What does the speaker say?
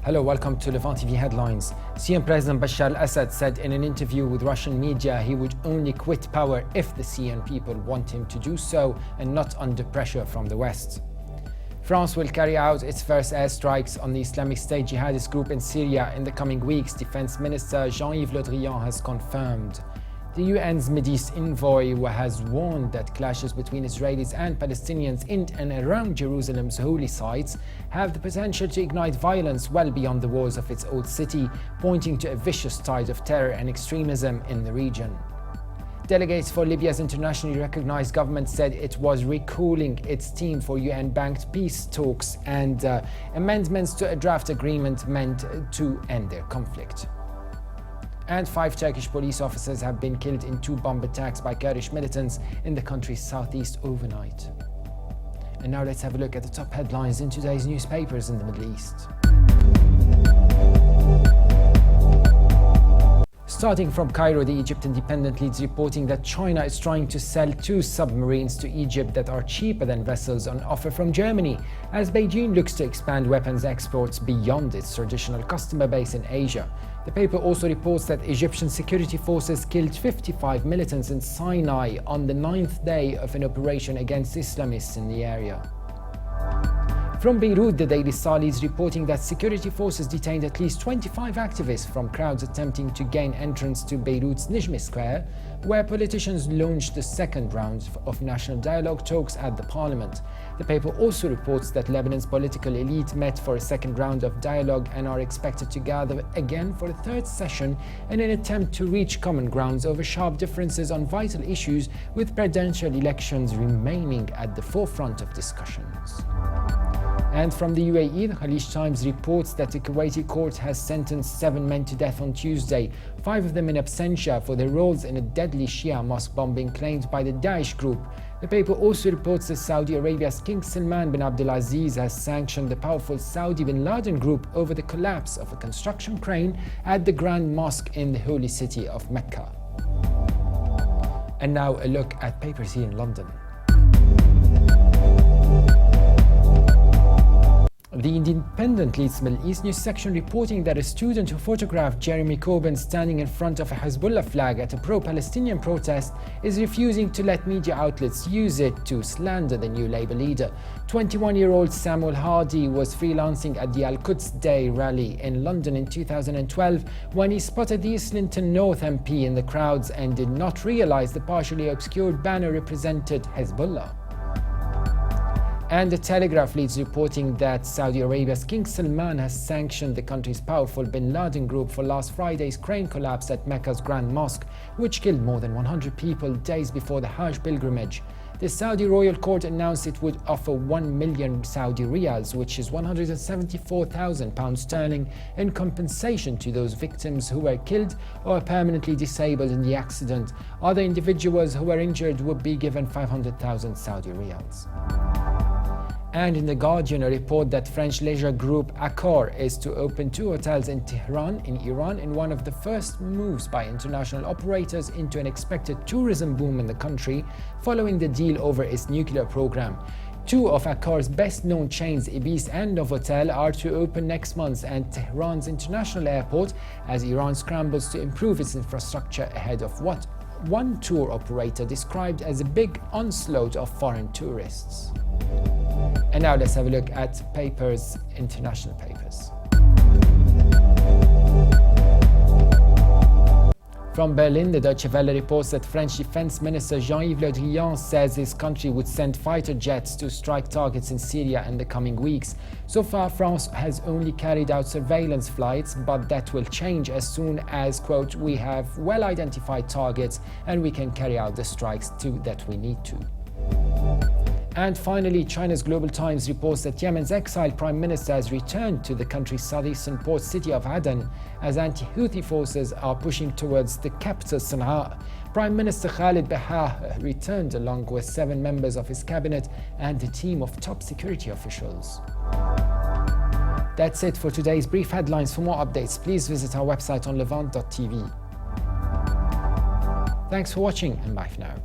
Hello, welcome to Levant TV Headlines. Syrian President Bashar al-Assad said in an interview with Russian media he would only quit power if the Syrian people want him to do so and not under pressure from the West. France will carry out its first airstrikes on the Islamic State jihadist group in Syria in the coming weeks, Defense Minister Jean-Yves Le Drian has confirmed. The UN's Mideast envoy has warned that clashes between Israelis and Palestinians in and around Jerusalem's holy sites have the potential to ignite violence well beyond the walls of its old city, pointing to a vicious tide of terror and extremism in the region. Delegates for Libya's internationally recognized government said it was recalling its team for UN-backed peace talks and amendments to a draft agreement meant to end their conflict. And 5 Turkish police officers have been killed in 2 bomb attacks by Kurdish militants in the country's southeast overnight. And now let's have a look at the top headlines in today's newspapers in the Middle East. Starting from Cairo, the Egypt Independent leads reporting that China is trying to sell 2 submarines to Egypt that are cheaper than vessels on offer from Germany, as Beijing looks to expand weapons exports beyond its traditional customer base in Asia. The paper also reports that Egyptian security forces killed 55 militants in Sinai on the 9th day of an operation against Islamists in the area. From Beirut, the Daily Star leads reporting that security forces detained at least 25 activists from crowds attempting to gain entrance to Beirut's Nijmi Square, where politicians launched the second round of national dialogue talks at the parliament. The paper also reports that Lebanon's political elite met for a second round of dialogue and are expected to gather again for a third session in an attempt to reach common grounds over sharp differences on vital issues, with presidential elections remaining at the forefront of discussions. And from the UAE, the Khalij Times reports that the Kuwaiti court has sentenced 7 men to death on Tuesday, 5 of them in absentia for their roles in a deadly Shia mosque bombing claimed by the Daesh group. The paper also reports that Saudi Arabia's King Salman bin Abdulaziz has sanctioned the powerful Saudi bin Laden group over the collapse of a construction crane at the Grand Mosque in the holy city of Mecca. And now a look at papers here in London. The Independent leads Middle East news section reporting that a student who photographed Jeremy Corbyn standing in front of a Hezbollah flag at a pro-Palestinian protest is refusing to let media outlets use it to slander the new Labour leader. 21-year-old Samuel Hardy was freelancing at the Al-Quds Day rally in London in 2012 when he spotted the Islington North MP in the crowds and did not realise the partially obscured banner represented Hezbollah. And the Telegraph leads reporting that Saudi Arabia's King Salman has sanctioned the country's powerful bin Laden group for last Friday's crane collapse at Mecca's Grand Mosque, which killed more than 100 people days before the Hajj pilgrimage. The Saudi royal court announced it would offer 1 million Saudi riyals, which is £174,000 sterling, in compensation to those victims who were killed or permanently disabled in the accident. Other individuals who were injured would be given 500,000 Saudi riyals. And in The Guardian, a report that French leisure group Accor is to open 2 hotels in Tehran, in Iran, in one of the first moves by international operators into an expected tourism boom in the country, following the deal over its nuclear program. 2 of Accor's best-known chains, Ibis and Novotel, are to open next month at Tehran's international airport as Iran scrambles to improve its infrastructure ahead of what one tour operator described as a big onslaught of foreign tourists. And now let's have a look at international papers. From Berlin, the Deutsche Welle reports that French Defense Minister Jean-Yves Le Drian says his country would send fighter jets to strike targets in Syria in the coming weeks. So far, France has only carried out surveillance flights, but that will change as soon as, quote, we have well-identified targets and we can carry out the strikes that we need to. And finally, China's Global Times reports that Yemen's exiled prime minister has returned to the country's southeastern port city of Aden as anti-Houthi forces are pushing towards the capital Sana'a. Prime Minister Khalid Behah returned along with 7 members of his cabinet and a team of top security officials. That's it for today's brief headlines. For more updates, please visit our website on levant.tv. Thanks for watching and bye for now.